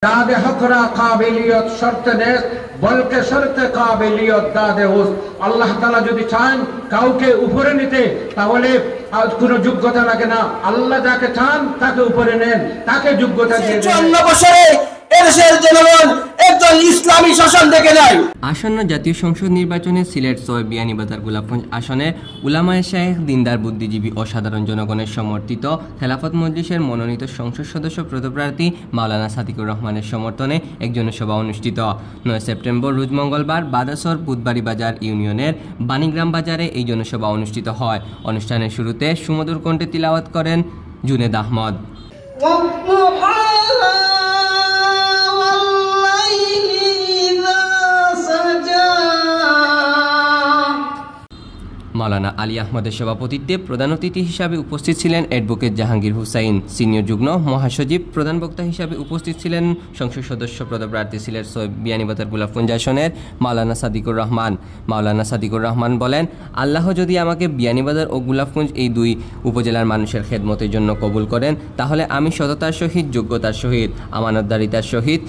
दादे हकरा काबिलियत शर्त ने बल्कि शर्त काबिलियत दादे हुस আল্লাহ তাআলা যদি চান কাউকে উপরে নিতে তাহলে কোনো যোগ্যতা লাগে না। আল্লাহ যাকে চান তাকে উপরে নেন, তাকে যোগ্যতা দিয়ে দেন। 54 বছরে এদেশের জনগণ একজন ইসলামী শাসন দেখে নাই। আসন্ন জাতীয় সংসদ নির্বাচনে সিলেট ৬ বিয়ানীবাজার গোলাপগঞ্জ আসনে উলামায়ে শায়েখ দিনদার বুদ্ধিজীবী ও সাধারণ জনগণের সমর্থিত খেলাফত মজলিসের মনোনীত সংসদ সদস্য পদপ্রার্থী মাওলানা সাদিকুর রহমানের সমর্থনে এক জনসভা অনুষ্ঠিত। ৯ সেপ্টেম্বর রোজ মঙ্গলবার বাদাসর বুধবাড়ি বাজার ইউনিয়নের বাণীগ্রাম বাজারে এই জনসভা অনুষ্ঠিত হয়। অনুষ্ঠানের শুরুতে সুমধুর কণ্ঠে তিলাওয়াত করেন জুনেদ আহমদ। মাওলানা আলী আহমদের সভাপতিত্বে প্রধান অতিথি হিসাবে উপস্থিত ছিলেন অ্যাডভোকেট জাহাঙ্গীর হুসাইন, সিনিয়র যুগ্ম মহাসচিব। প্রধান বক্তা হিসাবে উপস্থিত ছিলেন সংসদ সদস্য পদপ্রার্থী সিলেট ৬ বিয়ানীবাজার গোলাপগঞ্জ আসনের মাওলানা সাদিকুর রহমান। মাওলানা সাদিকুর রহমান বলেন, আল্লাহ যদি আমাকে বিয়ানীবাজার ও গোলাপগঞ্জ এই দুই উপজেলার মানুষের খেদমতের জন্য কবুল করেন, তাহলে আমি সততার সহিত, যোগ্যতার সহিত, আমানতদারিতার সহিত,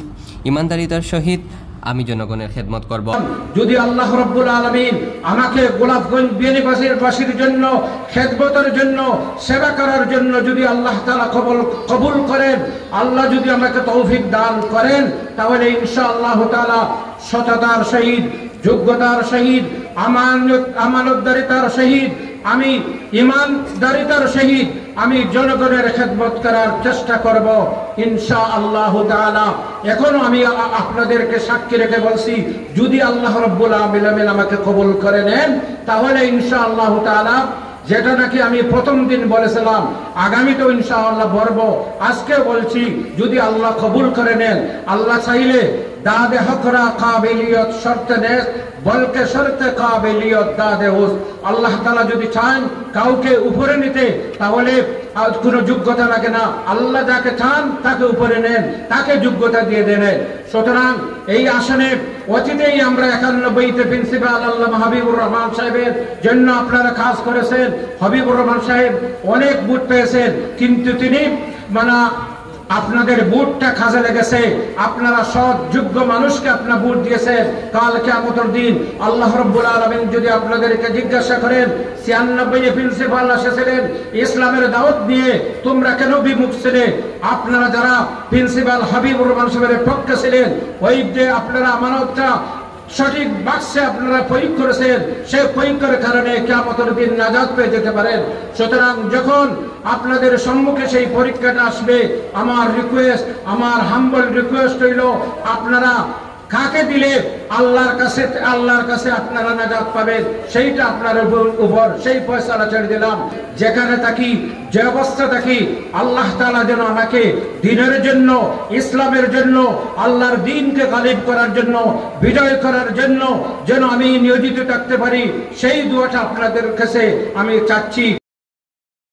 ইমানদারিতার সহিত আমি জনগণের খেদমত করব। যদি আল্লাহ রাব্বুল আলামিন আমাকে গোলাপগঞ্জ বিয়ানীবাসীর জন্য খেদমতের জন্য সেবা করার জন্য যদি আল্লাহ তাআলা কবুল করেন, আল্লাহ যদি আমাকে তৌফিক দান করেন, তাহলে ইনশাআল্লাহ তাআলা সততার সহিত, যোগ্যতার সহিত, আমানতদারিতার সহিত, আমি ইমানদারিতার সহিত আমি জনগণের খেদমত করার চেষ্টা করব ইনশাআল্লাহ তাআলা। এখনো আমি আপনাদেরকে সাক্ষী রেখে বলছি, যদি আল্লাহ রাব্বুল আলামিন আমাকে কবুল করে নেন, তাহলে ইনশাআল্লাহ তাআলা যেটা নাকি আমি প্রথম দিন বলেছিলাম, আগামীতেও ইনশাআল্লাহ বলবো, আজকে বলছি, যদি আল্লাহ কবুল করে নেন, আল্লাহ চাইলে দাদে হকরা কাবিলিয়ত শর্ত নে বলকে শর্তে কাবিলিয়ত দাদে হুস আল্লাহ তাআলা যদি চান কাউকে উপরে নিতে তাহলে কোনো যোগ্যতা লাগে না। আল্লাহ যাকে চান তাকে উপরে নেন, তাকে যোগ্যতা দিয়ে দেন। সুতরাং এই আসনে অতীতেই আমরা 91তে প্রিন্সিপাল আল্লামা হাবিবুর রহমান সাহেবের জন্য আপনারা কাজ করেছেন। হাবিবুর রহমান সাহেব অনেক ভোট পেয়েছেন, কিন্তু তিনি আপনাদের ভোটটা কাজে লেগেছে। আপনারা সৎ যোগ্য মানুষকে আপনারা ভোট দিয়েছেন। কাল কিয়ামতের দিন আল্লাহ রাব্বুল আলামিন যদি আপনাদেরকে জিজ্ঞাসা করেন, 96 প্রিন্সিপাল এসেছিলেন ইসলামের দাওয়াত নিয়ে, তোমরা কেন বিমুখ ছিলে? আপনারা যারা প্রিন্সিপাল হাবিবুর রহমান সাহেবের পক্ষে ছিলেন, ওই যে আপনারা আমানতটা সঠিক বাক্সে আপনারা প্রয়োগ করেছেন, সেই প্রয়োগের কারণে কিয়ামতের দিন নাজাত পেয়ে যেতে পারেন। সুতরাং যখন আপনাদের সম্মুখে সেই পরীক্ষাটা আসবে, আমার রিকোয়েস্ট, আমার হাম্বল রিকোয়েস্ট হইল, আপনারা কাকে দিলে আল্লাহর কাছে আপনারা নাজাত পাবেন, সেইটা আপনার উপর সেই ফয়সালা ছেড়ে দিলাম। যেখানে থাকি, যে অবস্থা থাকি, আল্লাহ তাআলা যেন আমাকে দ্বীনের জন্য, ইসলামের জন্য, আল্লাহর দ্বীনকে গালিব করার জন্য, বিজয় করার জন্য যেন আমি নিয়োজিত থাকতে পারি, সেই দোয়াটা আপনাদের কাছে আমি চাচ্ছি।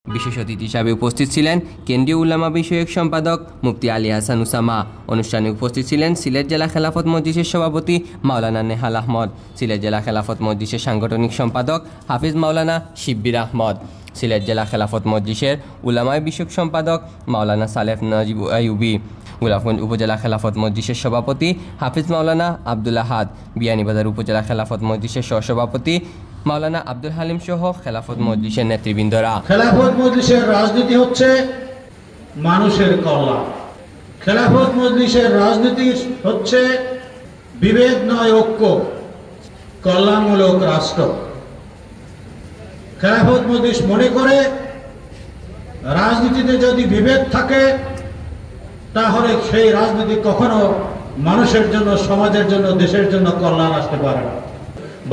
বিশেষ অতিথি হিসাবে উপস্থিত ছিলেন কেন্দ্রীয় উলামা বিষয়ক সম্পাদক মুফতি আলী হাসান উসামা। অনুষ্ঠানে উপস্থিত ছিলেন সিলেট জেলা খেলাফত মজলিসের সভাপতি মাওলানা নেহাল আহমদ, সিলেট জেলা খেলাফত মজলিসের সাংগঠনিক সম্পাদক হাফিজ মাওলানা শিব্বির আহমদ, সিলেট জেলা খেলাফত মজলিসের উলামা বিষয়ক সম্পাদক মাওলানা সালেফ নাজিব আইয়ুবী, গোলাপগঞ্জ উপজেলা খেলাফত মজলিসের সভাপতি হাফিজ মাওলানা আব্দুল আহাদ, বিয়ানীবাজার উপজেলা খেলাফত মজলিসের সহসভাপতি মাওলানা আব্দুল হালিম সহ খেলাফত মজলিসের নেতৃবৃন্দরা। খেলাফত মজলিসের রাজনীতি হচ্ছে মানুষের কল্যাণ। খেলাফত মজলিসের রাজনীতি হচ্ছে বিভেদ নয় ঐক্য, কল্যাণমূলক রাষ্ট্র। খেলাফত মজলিস মনে করে রাজনীতিতে যদি বিভেদ থাকে, তাহলে সেই রাজনীতি কখনো মানুষের জন্য, সমাজের জন্য, দেশের জন্য কল্যাণ আসতে পারে না।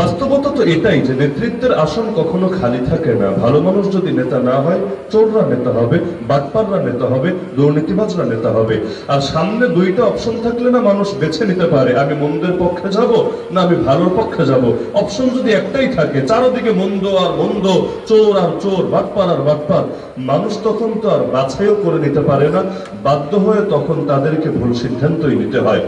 বাস্তবতা তো এটাই যে নেতৃত্বের আসন কখনো খালি থাকে না। ভালো মানুষ যদি নেতা না হয়, চোররা নেতা হবে, বাটপাররা নেতা হবে, দুর্নীতিবাজরা নেতা হবে। আর সামনে দুইটা অপশন থাকলে না মানুষ বেছে নিতে পারে, আমি মন্দের পক্ষে যাব না আমি ভালোর পক্ষে যাব। অপশন যদি একটাই থাকে, চারদিকে মন্দ আর মন্দ, চোর আর চোর, বাটপার আর বাটপার, মানুষ তখন তো আর বাছাইও করে নিতে পারে না। বাধ্য হয়ে তখন তাদেরকে ভুল সিদ্ধান্তই নিতে হয়।